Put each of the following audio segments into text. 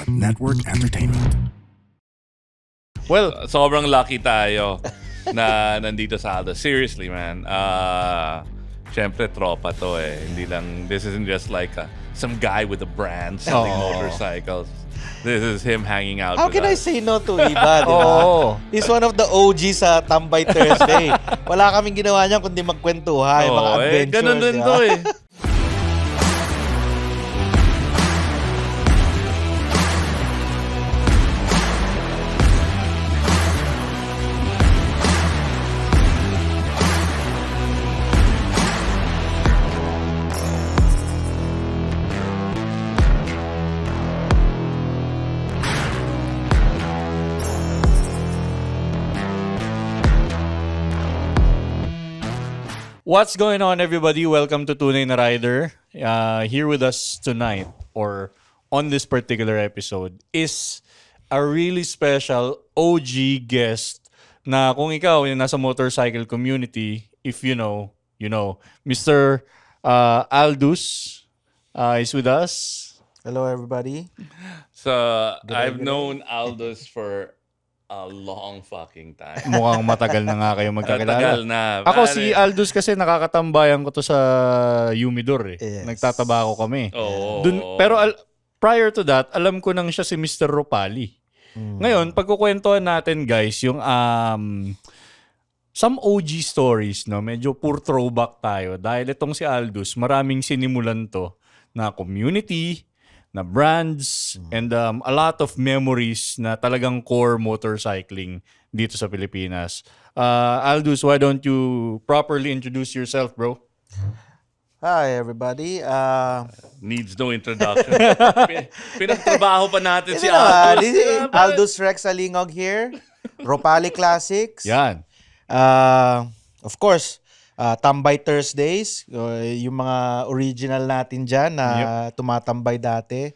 Network Entertainment. Well, sobrang lucky tayo na nandito sa Aldo. Seriously, man. Siyempre, tropa to eh. Hindi lang, this isn't just like some guy with a brand selling motorcycles. This is him hanging out How with can I us. say no to Iba, di ba? He's one of the OGs sa Tambay Thursday. Wala kaming ginawa niyan kundi magkwentuhan, mga adventures. Ganun din di ba? to eh. What's going on, everybody? Welcome to Tunay na Rider. Here with us tonight, or on this particular episode, is a really special OG guest na kung ikaw yung nasa motorcycle community, if you know, you know. Mr. Aldous is with us. Hello, everybody. So, I've known Aldous for a long fucking time. Mukhang matagal na nga kayo magkakilala. Matagal na. Ako Pare. si Aldous kasi nakakatambayan ko to sa Humidor eh. Yes. Nagtatabako kami. Oo. Pero prior to that, alam ko nang siya si Mr. Ropali. Ngayon, pagkukwentuhan natin guys, yung some OG stories, no? Medyo pure throwback tayo. Dahil itong si Aldous, maraming sinimulan to na community, na brands, and a lot of memories na talagang core motorcycling dito sa Pilipinas. Aldous, why don't you properly introduce yourself, bro? Hi, everybody. Needs no introduction. Pinagtrabaho pa natin si Ito naman, Aldous. this is Aldous Rex Alingog here. Ropali Classics. Yan. Of course, Tambay Thursdays, yung mga original natin dyan na tumatambay dati.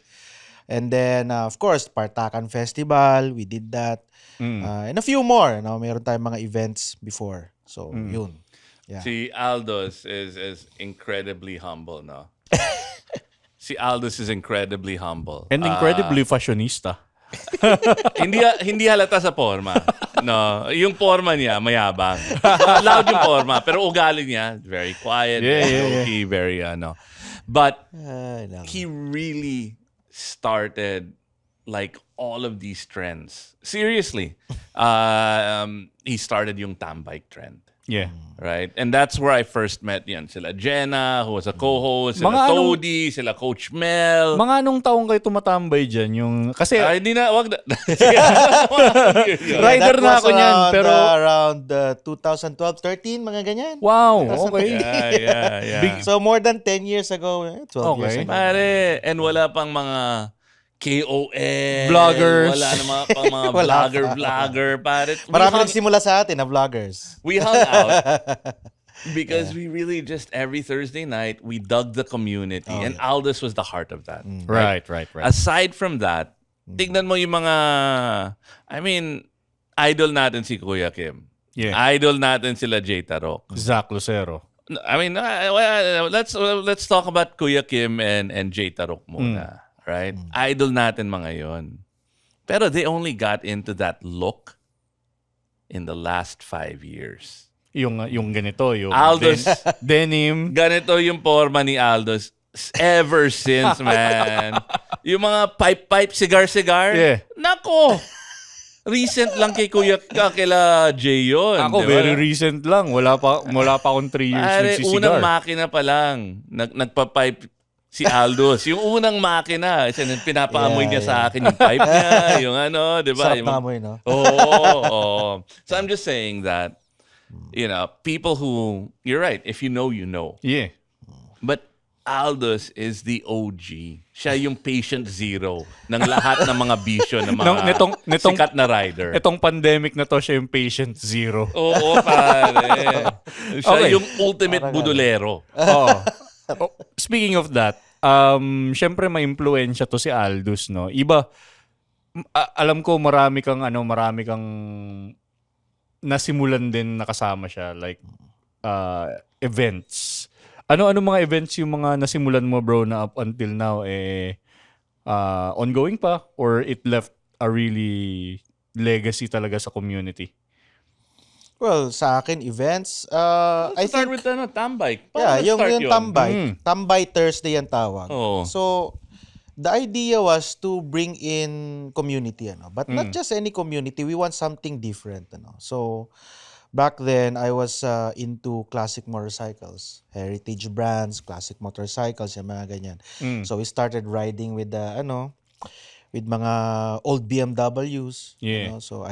And then, of course, Partakan Festival, we did that. And a few more. No? Meron tayong mga events before. So, yun. Yeah. Si Aldous is incredibly humble, no? Si Aldous is incredibly humble. And incredibly fashionista. Hindi halata sa forma. No, yung forma niya mayabang. Loud yung forma, pero ugali niya very quiet, low-key, very But he really started like all of these trends. Seriously. He started yung tambike trend. Yeah. Right? And that's where I first met yan. Sila Jenna, who was a co-host, Mga sila Toady, sila Coach Mel. Mga anong taong kayo tumatambay dyan? Yung, kasi Hindi na, wag na. rider na ako niyan. Pero, around 2012-13, mga ganyan. wow, okay. Yeah. So, more than 10 years ago, 12 years Okay. ago. Pare, and wala pang mga KOL. Vloggers. Wala na pang mga Wala vlogger. Pare, Marami nagsimula sa atin na vloggers. we hung out because we really just every Thursday night, we dug the community. And Aldous was the heart of that. Right. Aside from that, tignan mo yung mga, I mean, idol natin si Kuya Kim. Yeah. Idol natin sila Jay Tarok. Zach Lucero. I mean, let's talk about Kuya Kim and Jay Tarok muna, right? Idol natin mga yon. Pero they only got into that look in the last 5 years. Yung ganito, yung Aldous. denim. Ganito yung forma ni Aldous ever since, man. Yung mga pipe, cigar. Yeah. Nako! Recent lang kay kila Jay yun. Ako, di ba? very recent lang. Wala pa akong 3 years Pare, nagsisigar. unang makina pa lang, nagpa-pipe si Aldous. Yung unang makina, pinapaamoy niya sa akin yung pipe niya, yung di ba? Sarap na amoy, no? Oo. So I'm just saying that, people who, you're right, if you know, you know. Yeah. But Aldous is the OG. Siya yung patient zero ng lahat ng mga bisyo ng mga Nitong- sikat na rider. Itong pandemic na to, siya yung patient zero. Oo, pare. Siya Okay. yung ultimate budolero. Oh. Speaking of that, syempre may impluwensya to si Aldous, no? Iba, alam ko marami kang nasimulan din nakasama siya, like events. Ano mga events yung mga nasimulan mo, bro, na up until now ongoing pa or it left a really legacy talaga sa community? Well, sa akin, events, I Start think, with Tambay. yeah, yung start yun? Tambay. Tambay Thursday ang tawag. Oo. So, the idea was to bring in community, but not just any community. We want something different, So, back then, I was into classic motorcycles, heritage brands, classic motorcycles, yung mga ganyan. So, we started riding with with mga old BMWs. Yeah. So,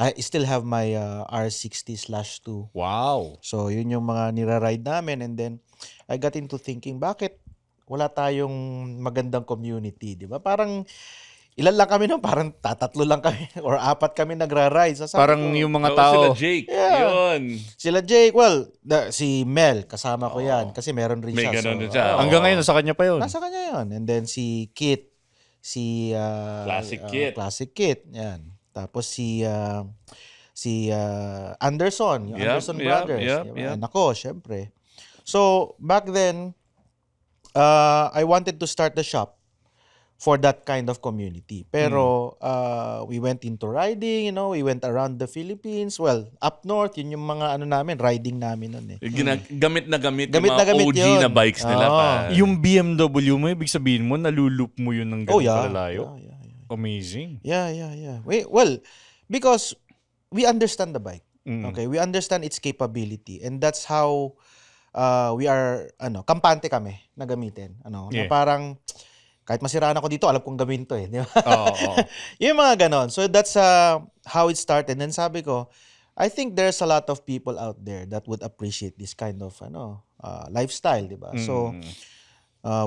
I still have my R60/2. Wow. So, yun yung mga nira-ride namin. And then, I got into thinking, bakit wala tayong magandang community, di ba? Parang, ilan lang kami nun? Parang tatatlo lang kami or 4 kami nagra-ride. So, sabi Parang ko, yung mga Oo, tao. sila Jake. Yeah. Yun. sila Jake, well, si Mel, kasama ko yan. Kasi meron rin May siya. ganun So, din siya. Hanggang ngayon, nasa kanya pa yun. nasa kanya yun. And then si Kit, Classic Kit, yan. Tapos si Anderson, yung Yep, Anderson yep, Brothers. yep, diba? yep. And ako, syempre. So, back then, I wanted to start the shop for that kind of community. Pero we went into riding, we went around the Philippines. Well, up north, yun yung mga riding namin nun eh. Gamit na gamit yung Gamit na mga gamit OG yun. na bikes nila Oo. pa. Yung BMW mo, ibig sabihin mo, nalulup mo yun ng ganun Oh, yeah. kalalayo. Yeah. Amazing. Yeah. Well, because we understand the bike. Okay, we understand its capability, and that's how we are kampante kami na gamitin. Na Yeah. parang kahit masiraan ako dito, alam kong gawin to eh, di ba? Oo. Yung mga ganon. So that's how it started. And then sabi ko, I think there's a lot of people out there that would appreciate this kind of lifestyle, di ba? So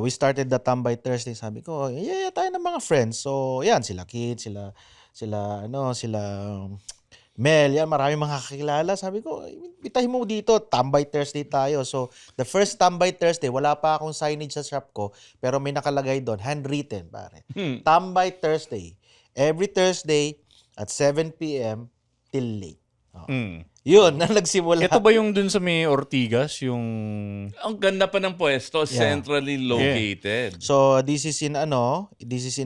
we started the Tambay Thursday. Sabi ko, yeah, tayo ng mga friends. So, yan, sila Kid, sila Mel, yan, maraming mga kakilala. Sabi ko, bitahin mo dito, Tambay Thursday tayo. So, the first Tambay Thursday, wala pa akong signage sa shop ko, pero may nakalagay doon, handwritten, pare. Tambay Thursday. Every Thursday at 7 p.m. till late. Yun, na nagsimula. Ito ba yung dun sa may Ortigas? Yung... Ang ganda pa ng pwesto, centrally located. So, this is in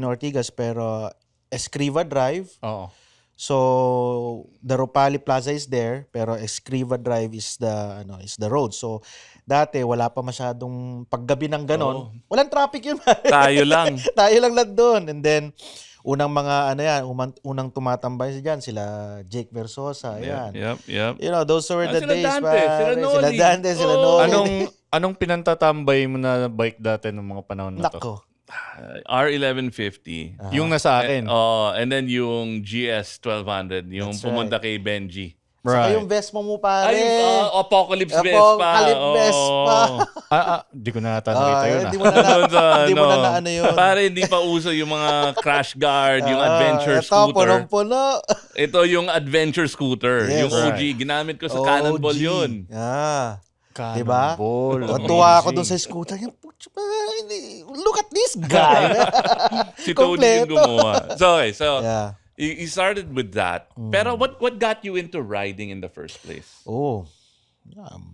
Ortigas, pero Escriva Drive. Oo. So, the Ropali Plaza is there, pero Escriva Drive is the road. So, dati wala pa masyadong paggabi ng ganon. Walang traffic yun. Tayo lang. Tayo lang doon. And then, unang mga unang tumatambay diyan sila Jake Versosa, yan. Yep. Those were the Sila days, Dante, pare. sila Noli. Sila Dante, sila Oh. Noli. Anong pinantatambay mo na bike dati ng mga panahon na to? Nako. R1150. Yung nasa akin. And then yung GS 1200, yung That's pumunta kay Benji. Saka Right. yung Vespa mo, pare. Ay, Apocalypse Vespa. Apocalypse Vespa. Di ko na nakita yun. Hindi mo na Hindi na ano yun. Pare, hindi pa uso yung mga crash guard, yung adventure ito, scooter. punong-puno. Ito yung adventure scooter. Yes. Yung OG. Ginamit ko sa Cannonball OG. yun. Diba? Cannonball. Tuwa ako dun sa scooter. Look at this guy. Si Tony yung gumawa. So, okay. So, Yeah. you started with that. Pero what got you into riding in the first place?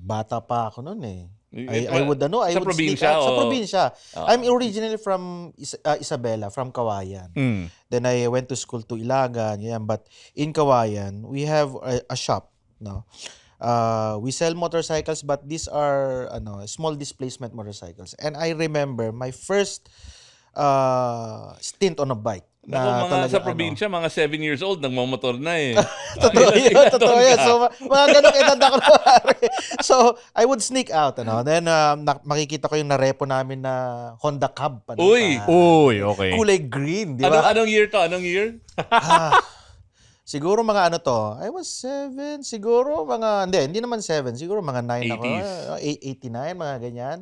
Bata pa ako noon eh. Sa I would probinsya, sneak out. Sa o? probinsya. I'm originally from Isabela, from Kawayan. Then I went to school to Ilagan, but in Kawayan, we have a shop, no. We sell motorcycles, but these are small displacement motorcycles. And I remember my first stint on a bike. Ako, mga sa probinsya, mga 7 years old, nagmamotor na eh. Totoo yan. So, mga ganong edad ako na pare. So, I would sneak out. Then, makikita ko yung narepo namin na Honda Cub. Uy! Okay. Kulay green, di ba? Anong year to? Anong year? Siguro mga I was 7. Siguro mga, hindi naman 7. Siguro mga 9 ako. 89, mga ganyan.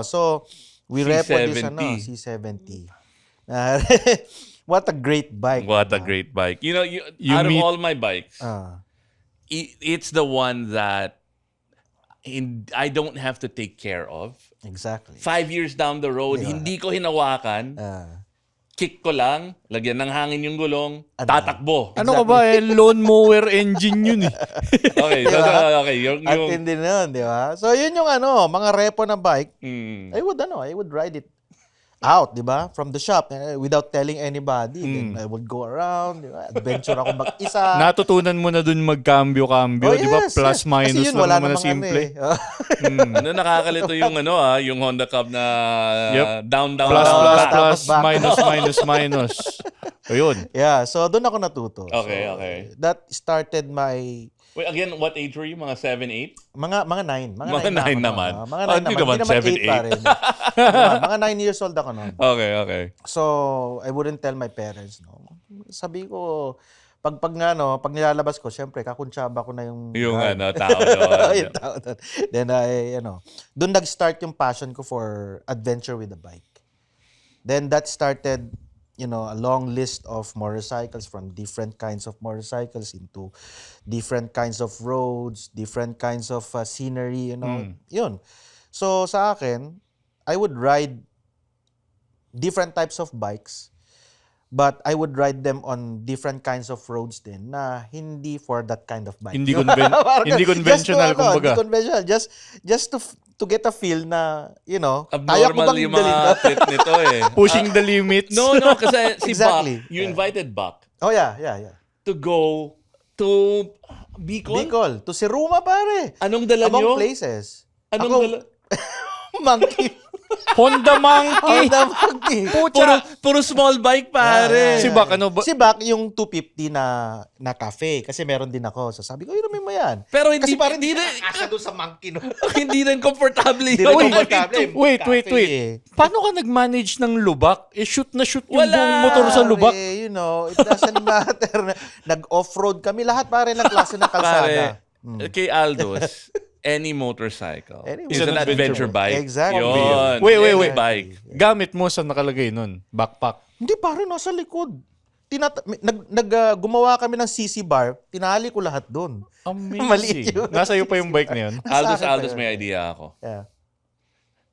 So, we repo this C70. What a great bike. What a great bike. You out of all my bikes, it's the one that I don't have to take care of. Exactly. 5 years down the road, hindi ko hinawakan. Kick ko lang, lagyan ng hangin yung gulong, tatakbo. Ano ka ba? Lawnmower engine yun eh. Okay, so, okay. At hindi na yun, di ba? So, yun yung mga repo na bike. Mm. I would ride it. out, di ba? From the shop without telling anybody. Then I would go around, di ba? Adventure ako mag-isa. Natutunan mo na dun mag-cambio-cambio, di ba? Plus, minus Kasi yun, lang wala naman na namang simple. Ano, nakakalito yung yung Honda Cup na down, down, Plus, down, plus, back. plus, back. minus. Ayun. Yeah, so doon ako natuto. Okay, So, okay. That started my Wait, again, what age were you? Mga 7, 8? mga 9. Mga 9 naman. Mga 9 Oh, hindi naman 7, 8 pa 8. rin. Diba? Mga 9 years old ako noon. Okay, okay. So, I wouldn't tell my parents, no. Sabi ko, pag nilalabas ko, syempre, kakuntsaba ko na yung guard. Tao doon. Yung tao doon. Then, doon nag-start yung passion ko for adventure with a bike. Then, that started, a long list of motorcycles, from different kinds of motorcycles into different kinds of roads, different kinds of scenery, Yun. So, sa akin, I would ride different types of bikes, but I would ride them on different kinds of roads din na hindi for that kind of bike. Hindi conventional, kumbaga. Hindi conventional. Just to get a feel na, kaya ko Abnormal bang yung mga trip nito eh. Pushing the limits. No, kasi si Exactly. Buck, you invited Buck Oh, yeah. to go to Bicol? Bicol. To Siruma, pare. Anong dala Among nyo? places. Anong Ako, dala? monkey. Honda Monkey. Honda monkey. Puro small bike, pare. Si Bak, ano ba? Si Bak, yung 250 na cafe. Kasi meron din ako. So sabi ko, inumin mo yan. Pero hindi, Kasi parang hindi rin, kasya doon sa monkey, no? hindi rin komportable Hindi yun. rin komportable. Wait. Cafe, eh. Paano ka nag-manage ng lubak? Shoot na shoot yung Wala. buong motor sa lubak. Pare, it doesn't matter. Nag-off-road kami. Lahat pare ng klase ng kalsada. Pare, kay Aldos, any motorcycle Any is an adventure bike. Exactly. Yun. Wait. Any bike. Gamit mo sa nakalagay nun? Backpack. Hindi pare, nasa likod. Gumawa kami ng CC bar, tinali ko lahat doon. Amazing. Maliit yun. Nasa iyo pa yung bike na yun? Aldos, may idea ako. Yeah.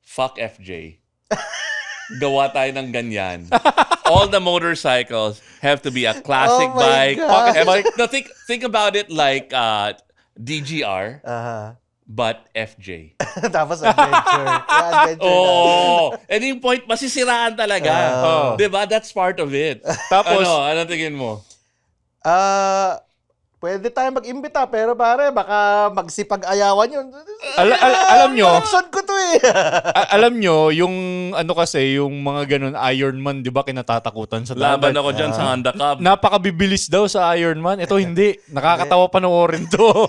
Fuck FJ. Gawa tayo ng ganyan. All the motorcycles have to be a classic Oh my bike. God. Pocket bike. No, think about it like DGR, but FJ. Tapos adventure. Yeah, adventure na. Oh, and yung point, masisiraan talaga. Diba? That's part of it. Tapos, ano tingin mo? Pwede tayo mag-imbita, pero pare, baka magsipag-ayawan yun. alam nyo, Collection ko to eh. alam nyo, yung ano kasi, yung mga ganun, Ironman, di ba, kinatatakutan sa Laban dagat. ako dyan sa Honda Cup. Napakabibilis daw sa Ironman. Ito hindi. Nakakatawa panoorin to.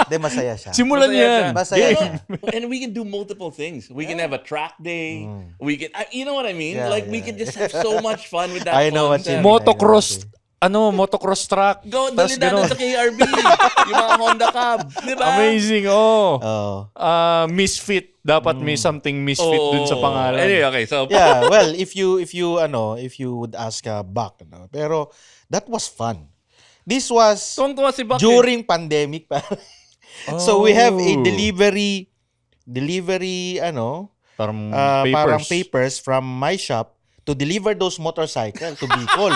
Hindi, masaya siya. Simulan yan. Masaya siya. And we can do multiple things. We can have a track day. We can, you know what I mean? Yeah, We can just have so much fun with that. I know what you concept. mean. Motocross track. Go, Tas dali natin ganun. sa KRB. Yung mga Honda Cub. Di ba? Amazing, Oh. misfit. Dapat may something misfit dun sa pangalan. Anyway, okay. So, Yeah, well, if you would ask Bak, pero that was fun. This was tuwang-tuwa si Buck. during pandemic pa. So we have a delivery parang papers from my shop to deliver those motorcycle to Bicol.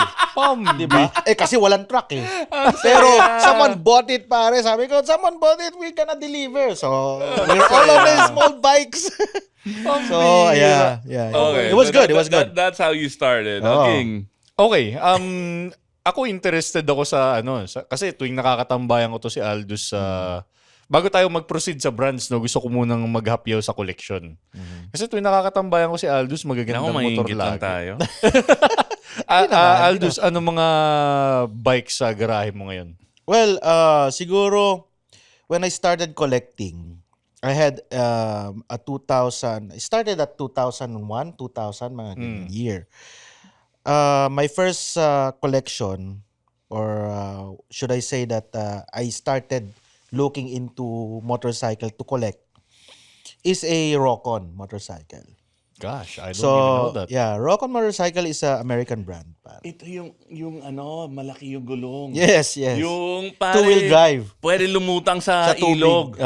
Diba? Kasi walang truck eh. Pero someone bought it pare. Sabi ko, someone bought it, we gonna deliver. So we're all on these small bikes. So yeah. Okay. It was so good. It was good. That's how you started. Oo. Okay. Okay, ako interested ako sa kasi tuwing nakakatambayan ko to si Aldous sa bago tayo mag-proceed sa brands, gusto ko munang maghapyaw sa collection. Kasi tuwing nakakatambayan ko si Aldous, magagandang motor lang lagi. tayo. Aldous, ano mga bike sa garahe mo ngayon? Well, siguro when I started collecting, I had a 2000. I started at 2001, 2000 mga ganyan year. My first collection, or should I say that I started looking into motorcycle to collect, is a Rocon motorcycle. Gosh, I don't even know that. Yeah, Rocon motorcycle is a American brand. Pare. Ito yung malaki yung gulong. Yes. Yung pare, Two-wheel drive. Pwede lumutang sa Sa tubig. ilog.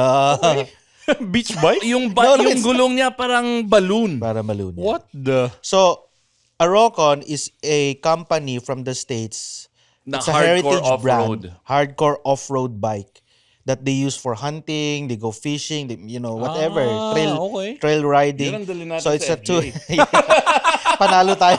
Beach bike? Yung it's- gulong niya parang balloon. Para balloon. Yeah. What the? So, a Rocon is a company from the States. Na It's a hardcore heritage off-road. brand. Hardcore off-road bike that they use for hunting, they go fishing, whatever. Okay. Trail riding. Yun ang dali natin So it's sa a two. FJ. panalo tayo.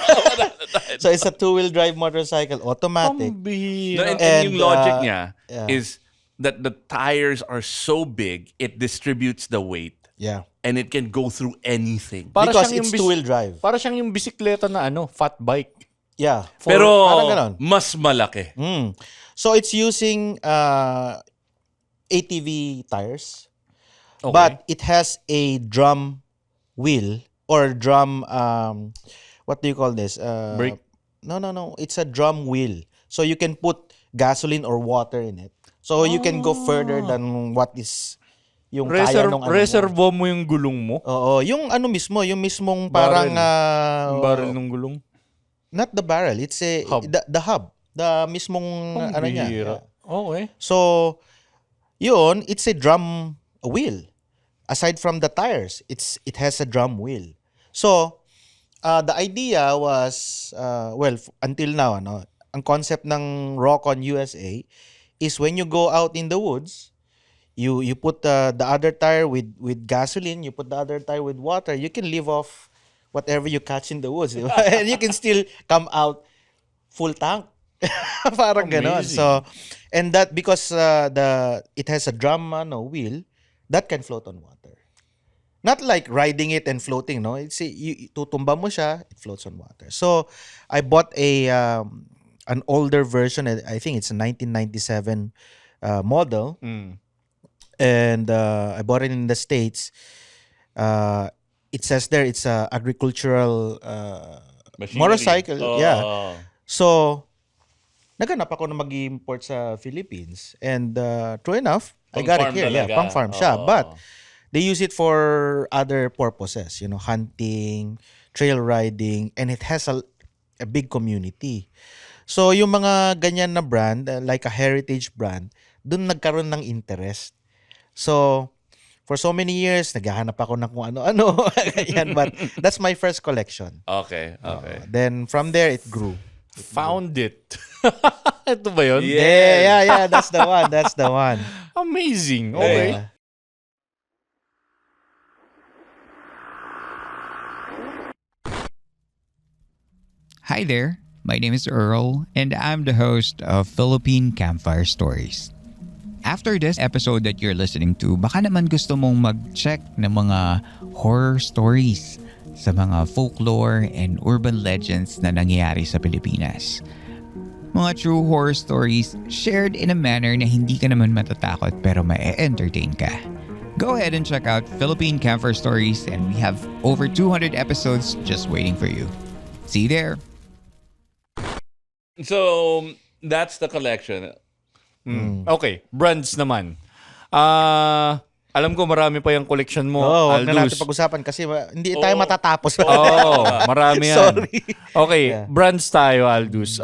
So it's a two-wheel drive motorcycle, automatic. No, and And, yung logic niya yeah. is that the tires are so big, it distributes the weight. Yeah. And it can go through anything. Because it's two-wheel drive. Para siyang yung bisikleta na fat bike. Yeah. Pero parang ganon. mas malaki. So it's using ATV tires. Okay. But it has a drum wheel or drum what do you call this? Brake? No. It's a drum wheel. So you can put gasoline or water in it. So you can go further than what is yung kaya nung ano. Reservo mo yung gulong mo? Oo, yung ano mismo, yung mismong parang Yung barrel ng gulong? not the barrel, it's a Hub. the hub. The mismong ano niya. Bihira. Yeah. Okay. So, yun, it's a drum wheel. Aside from the tires, it has a drum wheel. So, the idea was, until now, ang concept ng Rock-On USA is when you go out in the woods, you put the other tire with gasoline, you put the other tire with water, you can live off whatever you catch in the woods. Diba? And you can still come out full tank. Parang ganon. So, and that because it has a drum wheel that can float on water. Not like riding it and floating, no? It's tutumba mo siya, it floats on water. So, I bought an older version. I think it's a 1997 model. And I bought it in the States. It says there it's a agricultural Machinery. motorcycle. Oh. Yeah. So, naghanap ako na mag-import sa Philippines. And true enough, I got it Pang-farm here. Yeah, talaga. pang-farm siya. Oh. But they use it for other purposes. Hunting, trail riding. And it has a big community. So, yung mga ganyan na brand, like a heritage brand, dun nagkaroon ng interest. So, for so many years, naghahanap ako ng kung ano-ano. Ganyan, but that's my first collection. Okay. Then, from there, it grew. Found it. Ito ba yun? Yeah. That's the one. Amazing. Okay. Yeah. Hi there, my name is Earl, and I'm the host of Philippine Campfire Stories. After this episode that you're listening to, baka naman gusto mong mag-check ng mga horror stories sa mga folklore and urban legends na nangyayari sa Pilipinas. Mga true horror stories shared in a manner na hindi ka naman matatakot pero ma-entertain ka. Go ahead and check out Philippine Campfire Stories, and we have over 200 episodes just waiting for you. See you there! So, that's the collection. Okay, brands naman. Alam ko marami pa yung collection mo, Huwag na Aldous. natin pag-usapan kasi hindi tayo matatapos. Marami yan. Sorry. Okay, Yeah. brands tayo, Aldous.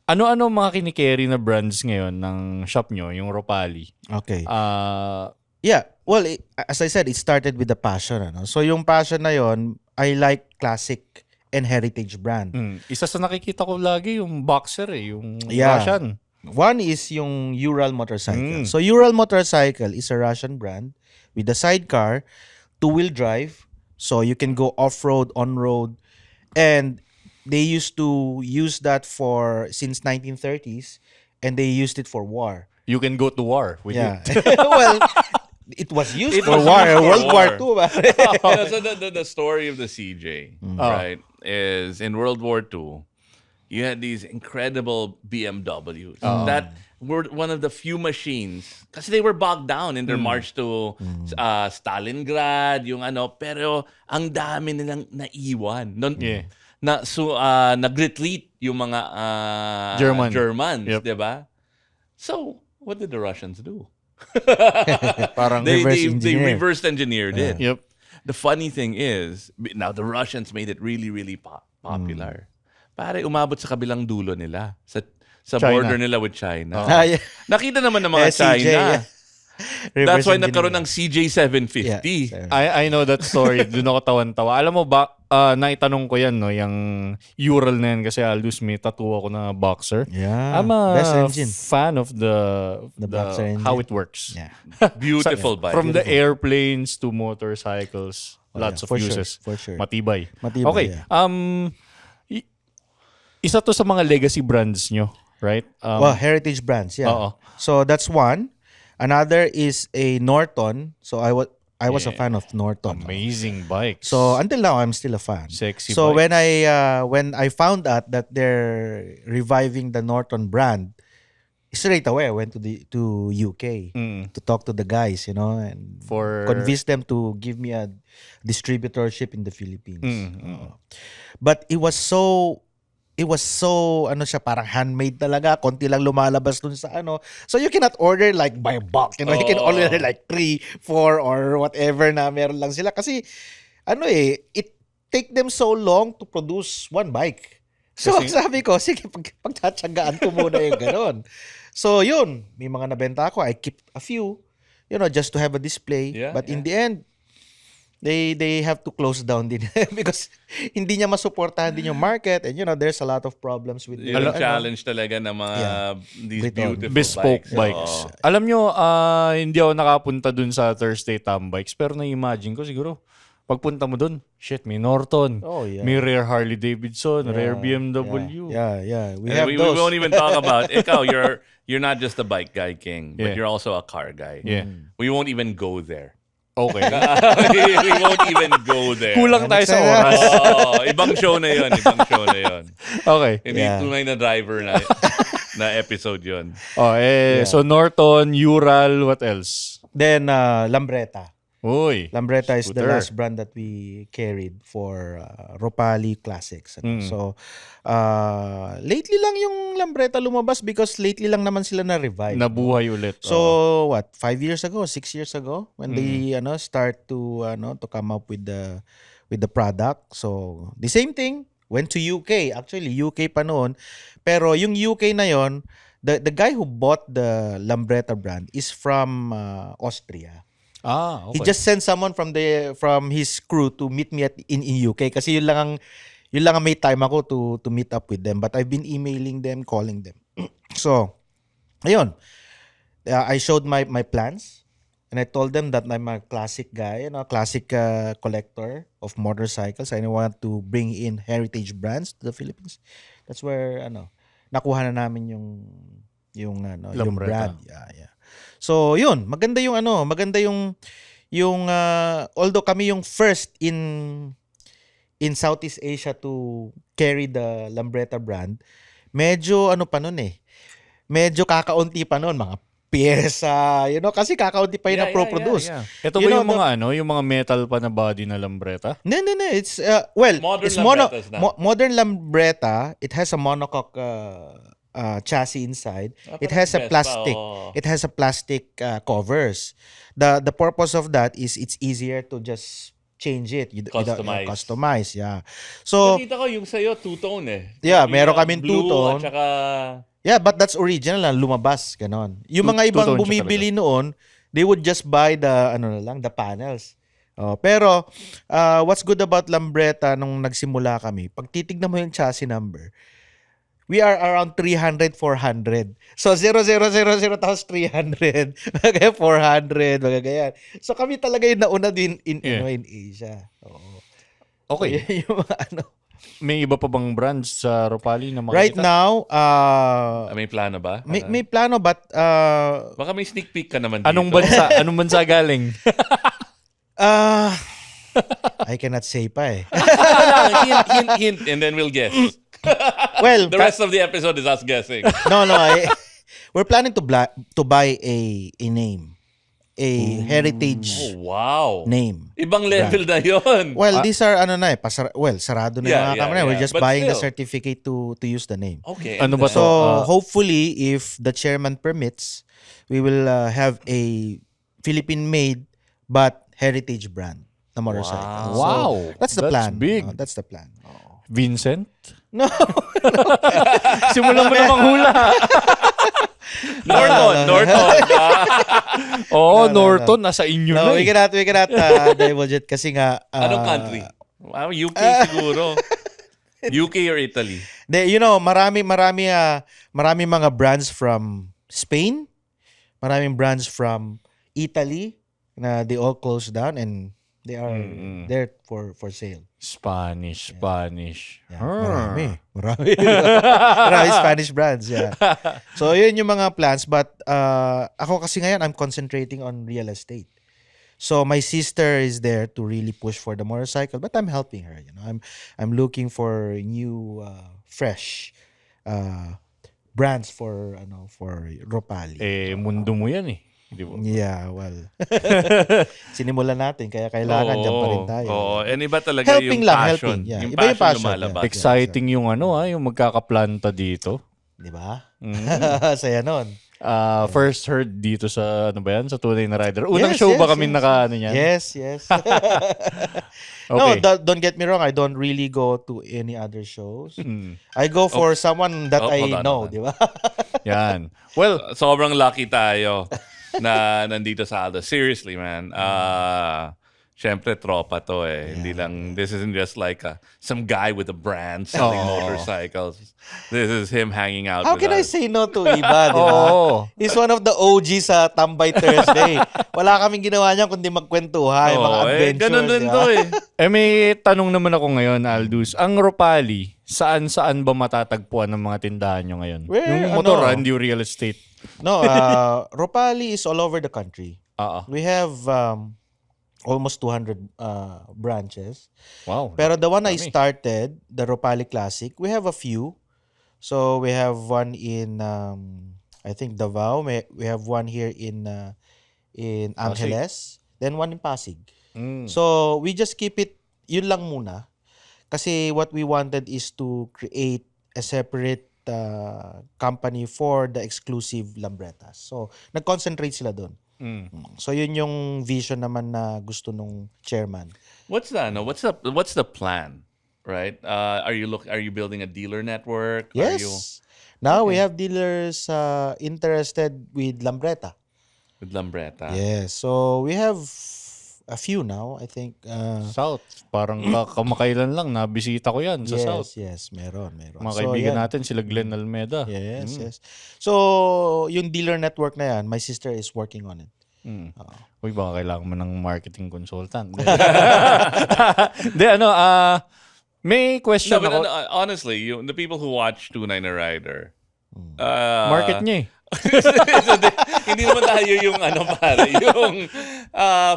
Ano-ano mga kinikerry na brands ngayon ng shop nyo, yung Ropali? Okay. Ah, Yeah. Well, as I said, it started with the passion. So yung passion na yon, I like classic and heritage brand. isa sa nakikita ko lagi, yung boxer yung Yeah. Russian. One is yung Ural motorcycle. So Ural motorcycle is a Russian brand with a sidecar, two-wheel drive, so you can go off-road, on-road, and they used to use that since 1930s, and they used it for war. You can go to war with Yeah. it. Well, it was used It for was war. used for World War war. II. Ba? So the story of the CJ, right, is in World War II, you had these incredible BMWs that were one of the few machines kasi they were bogged down in their march to Stalingrad, yung pero ang dami nilang naiwan. Yeah. Nag-retreat yung mga Germans, Yep. 'di ba? So, what did the Russians do? Parang They engineer. reverse engineered it. Yep. The funny thing is, now the Russians made it really, really popular. Pare, umabot sa kabilang dulo nila. Sa China. border nila with China. Yeah. Nakita naman ng mga CJ, China. yeah. That's Reverse why nagkaroon ng engineering. CJ750. Yeah. I know that story. Doon ako tawan-tawa. Alam mo ba, naitanong ko yan, no, yung Ural na yan kasi Aldous, may tattoo ako na boxer. Yeah. I'm a Best engine. fan of the boxer engine. how it works. Yeah. Beautiful bike. From the airplanes to motorcycles. Lots of for sure, uses. for sure. Matibay. Matibay, Okay. yeah. I- Isa to sa mga legacy brands nyo, right? Well, heritage brands, yeah. Oo. So that's one. Another is a Norton. So I was a fan of Norton. Amazing bikes. So until now, I'm still a fan. Sexy So bikes. when I found out that they're reviving the Norton brand, straight away I went to UK to talk to the guys, and For- convince them to give me a distributorship in the Philippines. Mm. But it was so ano siya, parang handmade talaga, konti lang lumalabas dun sa ano. So you cannot order like by bulk, you can order like 3, 4 or whatever na meron lang sila kasi it take them so long to produce one bike. So sabi ko, sige, pagtatsagaan ko muna yung ganon. So yun, may mga nabenta ako, I keep a few, just to have a display. Yeah, But in the end, they have to close down din because hindi niya masuportahan din yung market, and there's a lot of problems with Yung challenge talaga ng mga these Briton. beautiful bespoke bikes. bikes. Oo. Alam nyo, hindi ako nakapunta dun sa Thursday Tambikes, pero na-imagine ko siguro, pagpunta mo dun, shit, may Norton, Oh, yeah. may rare Harley Davidson, rare BMW. Yeah. We And have we those. won't even talk about ikaw. You're not just a bike guy, King, but Yeah. you're also a car guy. Yeah. We won't even go there. Okay. We won't even go there. Kulang tayo sa excited. oras. Ibang show na yon. Okay. Hindi Yeah. tunay na driver na episode yon. So Norton, Ural, what else? Then Lambretta. Uy. Lambretta is the Scooter. last brand that we carried for Ropali Classics. So lately lang yung Lambretta lumabas because lately lang naman sila na-revive. Nabuhay ulit. So 5 years ago, 6 years ago when they start to come up with the product. So the same thing went to UK. Actually UK pa noon. Pero yung UK na yon, the guy who bought the Lambretta brand is from Austria. Okay. He just sent someone from his crew to meet me in UK kasi yun lang ang may time ako to meet up with them, but I've been emailing them, calling them. So ayun, I showed my plans and I told them that I'm a classic guy, classic collector of motorcycles, and I want to bring in heritage brands to the Philippines. That's where nakuha na namin yung Lambretta. brand. Yeah. So, yun, maganda yung although kami yung first in Southeast Asia to carry the Lambretta brand, medyo medyo kakaunti pa noon, mga pyesa, kasi kakaunti pa yung na-produce. Ito ba yung mga yung mga metal pa na body na Lambretta? No. It's Modern it's Lambrettas na. modern Lambretta. It has a monocoque chassis inside. It has a Vespa, plastic. oo. It has a plastic covers. The purpose of that is it's easier to just change it. Customize. Customize, yeah. So Nakita ko yung sa'yo, two-tone eh. Yeah, Yung meron kaming blue two-tone. At saka... yeah, but that's original lang, lumabas ganon. Yung mga ibang Two-tone siya bumibili noon, they would just buy the the panels. Pero what's good about Lambretta nung nagsimula kami, pag titignan mo yung chassis number, we are around 300, 400. So 0000 tapos 300, kaya 400, mga ganyan. So kami talaga yung nauna din in Asia. Oo. Okay. So, yung mga May iba pa bang brands sa Ropali na makikita? right now, May plano ba? may plano but Baka may sneak peek ka naman dito. Anong bansa? Anong bansa galing? I cannot say pa eh. hint, and then we'll guess. Well, The rest of the episode is us guessing. no. We're planning to buy a name, a heritage Oh, wow. name. Ibang level na yon. Well, these are sarado na yung mga camera. We're just But buying the still. certificate to use the name. Okay. Ano ba to? So hopefully, if the chairman permits, we will have a Philippine-made but heritage brand na motorcycle. Wow. Wow. So, that's the That's plan. big. That's the plan. Vincent? No. Simulan mo na manghula. Norton. Norton. Nasa inyo na No, we cannot divulge it kasi nga Anong country? UK siguro. UK or Italy? Marami mga brands from Spain, maraming brands from Italy na they all closed down, and They are there for sale. Spanish. Yeah, marami Spanish brands, yeah. So yun yung mga plans, but ako kasi ngayon I'm concentrating on real estate. So my sister is there to really push for the motorcycle, but I'm helping her. I'm looking for new fresh brands for Ropali. Mundo mo yan eh. Di ba? Yeah, well. Sinimulan natin kaya kailangan dyan pa rin tayo. And iba talaga Helping yung lang, passion. helping. Yeah. Yung Iba yung passion passion, lumalabas. yeah. Exciting yung yung magkakaplanta dito. Di ba? Saya nun. First heard dito sa sa Tunay na Rider. Unang show ba kami naka niyan? Yes. No, don't get me wrong. I don't really go to any other shows. I go for someone that I know, di ba? Yan. Well, Sobrang lucky tayo na nandito sa Aldo. Seriously, man. Siyempre, tropa to eh. Hindi lang, this isn't just like some guy with a brand selling motorcycles. This is him hanging out How with can I us. say no to iba, di ba? He's one of the OG sa Tambay Thursday. Wala kaming ginawa niyan kundi magkwentuhan, mga adventures. Ganun din to eh. may tanong naman ako ngayon, Aldous. Ang Ropali, saan-saan ba matatagpuan ng mga tindahan nyo ngayon? Yung motoran, yung real estate. No, Ropali is all over the country. We have almost 200 branches. Wow. Pero the one I started, the Ropali Classic, we have a few. So we have one in I think Davao. We have one here in Angeles, then one in Pasig. So we just keep it yun lang muna. Kasi what we wanted is to create a separate company for the exclusive Lambretas. So nag-concentrate sila doon. So yun yung vision naman na gusto nung chairman. What's the plan? Right? Are you building a dealer network? Yes. Now we have dealers interested with Lambretta. With Lambretta. Yes. So we have a few now, I think. South. Parang kamakailan lang nabisita ko yan sa South. Yes, meron. Mga kaibigan natin sila Glenn Almeda. Yes. So, yung dealer network na yan, my sister is working on it. Uy, baka kailangan mo ng marketing consultant. May question ako. Honestly, the people who watch Tunay na Rider, Market niya eh. Hindi naman tayo yung yung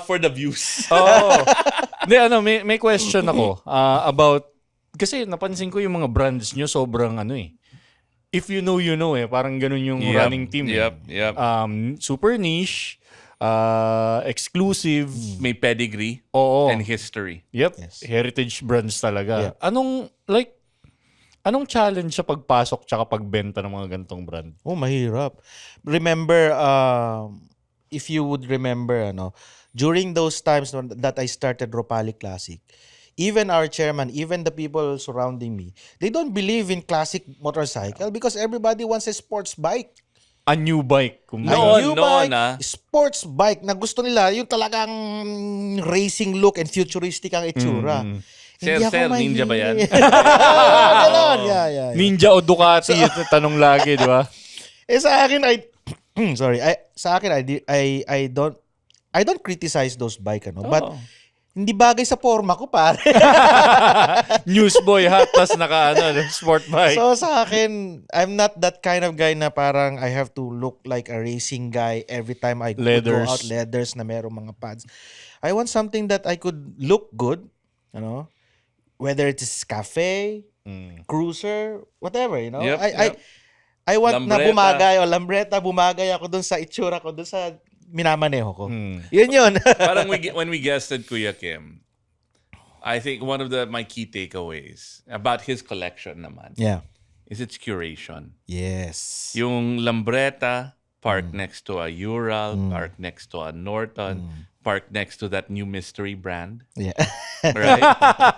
for the views. May question ako about, kasi napansin ko yung mga brands nyo sobrang if you know eh, parang ganun yung running team. Yep. Super niche, exclusive, may pedigree and history. Yep, Yes. heritage brands talaga. Yeah. Anong challenge sa pagpasok tsaka pagbenta ng mga ganitong brand? Oh, mahirap. Remember, if you would remember, during those times that I started Ropali Classic, even our chairman, even the people surrounding me, they don't believe in classic motorcycle because everybody wants a sports bike. A new bike. Sports bike na gusto nila, yung talagang racing look and futuristic ang itsura. Sir, ninja ba yan? Ganon, yeah. Ninja o Ducati, tanong lagi, di ba? Sa akin, I don't criticize those bike, but hindi bagay sa forma ko, pare. Newsboy hat, tas sport bike. So sa akin, I'm not that kind of guy na parang I have to look like a racing guy every time I go out, leathers na merong mga pads. I want something that I could look good, whether it's cafe, cruiser, whatever, Yep. I want Lambretta. na bumagay o Lambretta, bumagay ako dun sa itsura ko, dun sa minamaneho ko. Yun. Parang when we guested Kuya Kim, I think one of my key takeaways about his collection naman is its curation. Yes. Yung Lambretta parked next to a Ural, parked next to a Norton, parked next to that new mystery brand. Yeah. Right?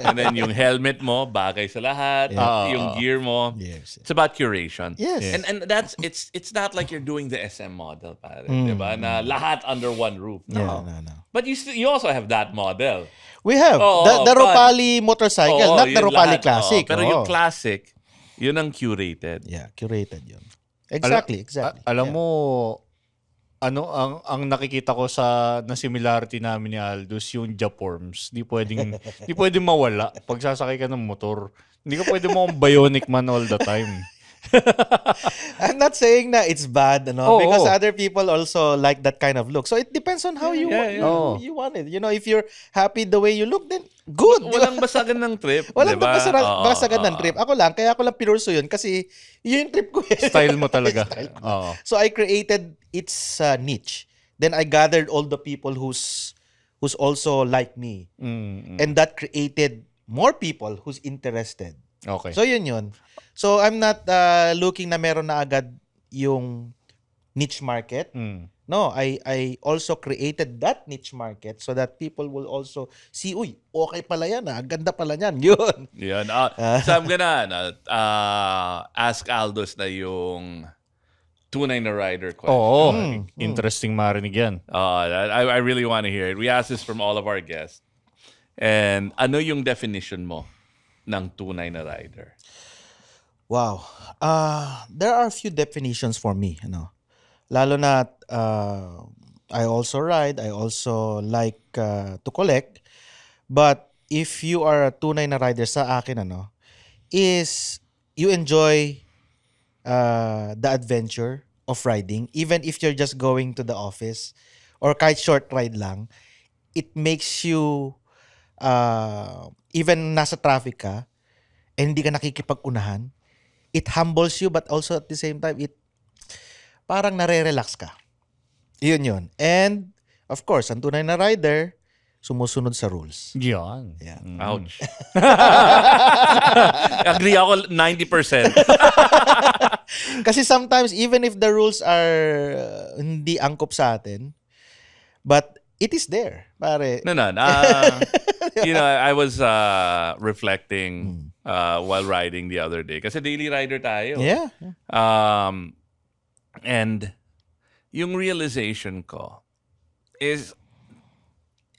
And then yung helmet mo, bagay sa lahat. Yung gear mo. Yes. It's about curation. Yes. And that's it's not like you're doing the SM model, pare. Diba? Na lahat under one roof. No. No. But you also have that model. We have the Ropali motorcycle, not the yun Ropali lahat. Classic. Pero yung classic, yun ang curated. Yeah, curated yun. Exactly. Alam mo, ang nakikita ko na similarity namin ni Aldous yung Japorms. Di pwedeng mawala pag sasakay ka ng motor. Hindi ka pwede mo bionic man all the time. I'm not saying na it's bad, because other people also like that kind of look. So it depends on how you want it. If you're happy the way you look, then good. Walang basagan ng trip. Walang diba? basagan ng trip. Kaya ako lang pinurso yun kasi yun yung trip ko. Style mo talaga. So I created its niche. Then I gathered all the people who's also like me. And that created more people who's interested. Okay. So yun. So I'm not looking na meron na agad yung niche market. No, I also created that niche market so that people will also see, uy, okay pala yan, ganda pala yan. Yun. So I'm gonna ask Aldous na yung tunay na rider question. Interesting marinig yan. I really want to hear it. We ask this from all of our guests. And ano yung definition mo ng tunay na rider? Wow. There are a few definitions for me, Lalo na I also ride, I also like to collect. But if you are a tunay na rider sa akin, is you enjoy the adventure of riding, even if you're just going to the office or kahit short ride lang, it makes you even nasa traffic ka and hindi ka nakikipag-unahan, it humbles you but also at the same time it parang nare-relax ka. Yun. And of course, ang tunay na rider sumusunod sa rules. Yan. Yeah. Ouch. Agree ako 90%. Kasi sometimes even if the rules are hindi angkop sa atin, but it is there, pare. No. I was reflecting while riding the other day. Kasi daily rider tayo. Yeah. And yung realization ko is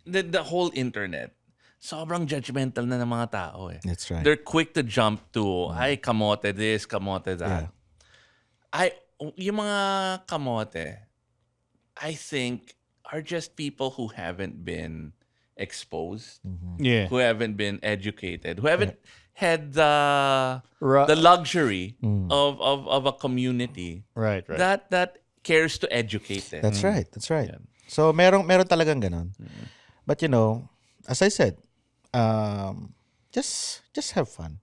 the whole internet, sobrang judgmental na ng mga tao eh. That's right. They're quick to jump to, ay, kamote this, kamote that. Yung mga kamote, I think, are just people who haven't been exposed, who haven't been educated, who haven't had the luxury of a community Right. that cares to educate them. That's right. Yeah. So meron talagang ganon. But as I said, just have fun.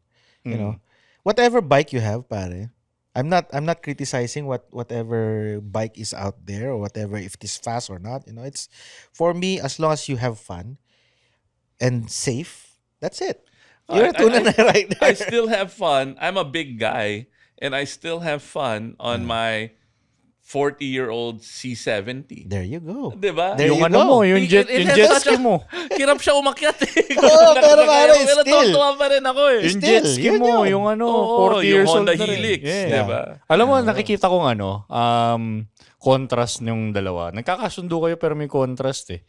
Whatever bike you have, pare. I'm not criticizing whatever bike is out there or whatever, if it is fast or not. It's for me, as long as you have fun and safe, that's it. You're a tunay na rider. I still have fun. I'm a big guy, and I still have fun on my 40-year-old C70. There you go. Diba? There Yung you ano go. mo, yung jet ski mo. Hirap siya umakyat eh. Pero pare, still. Tuwa pa rin ako eh. Yung jet ski yun mo, yun. yung 40 yung years old Honda na rin. Helix. Yeah. Diba? Alam mo, nakikita kong contrast ng dalawa. Nagkakasundo kayo pero may contrast eh.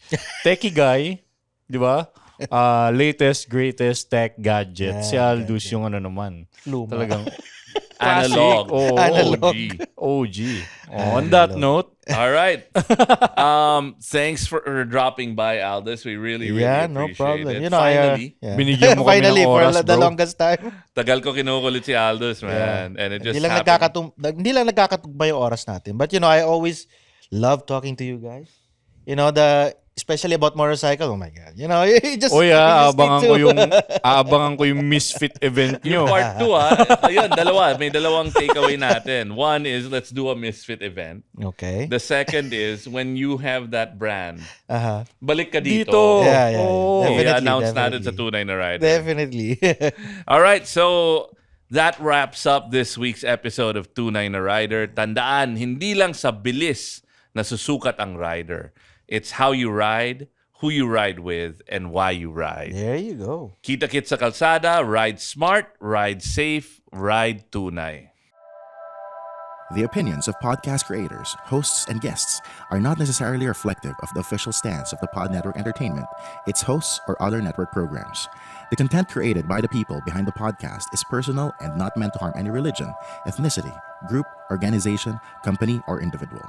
Techie guy, di ba? Latest, greatest tech gadget. Si Aldous yung naman. Luma. Talagang Analog. Analog. OG. On that note. All right. Thanks for dropping by, Aldous. We really Yeah, no appreciate problem. it. Finally. Binigyan mo kami ng oras, for the bro. longest time. Tagal ko kinukulit si Aldous, man. And it just Hindi lang happened. hindi lang nagkakatugma yung oras natin. But I always love talking to you guys. Especially about motorcycle. Oh my God. You just aabangan ko yung Misfit event nyo. Yung part 2, ayun, may dalawang takeaway natin. One is, let's do a Misfit event. Okay. The second is, when you have that brand, Uh-huh. balik ka dito. Dito. Yeah. Definitely. I-announce natin sa Tunay na Rider. Definitely. All right, so that wraps up this week's episode of Tunay na Rider. Tandaan, hindi lang sa bilis na susukat ang rider. It's how you ride, who you ride with, and why you ride. There you go. Kita-kit sa kalsada, ride smart, ride safe, ride tunay. The opinions of podcast creators, hosts, and guests are not necessarily reflective of the official stance of the Pod Network Entertainment, its hosts, or other network programs. The content created by the people behind the podcast is personal and not meant to harm any religion, ethnicity, group, organization, company, or individual.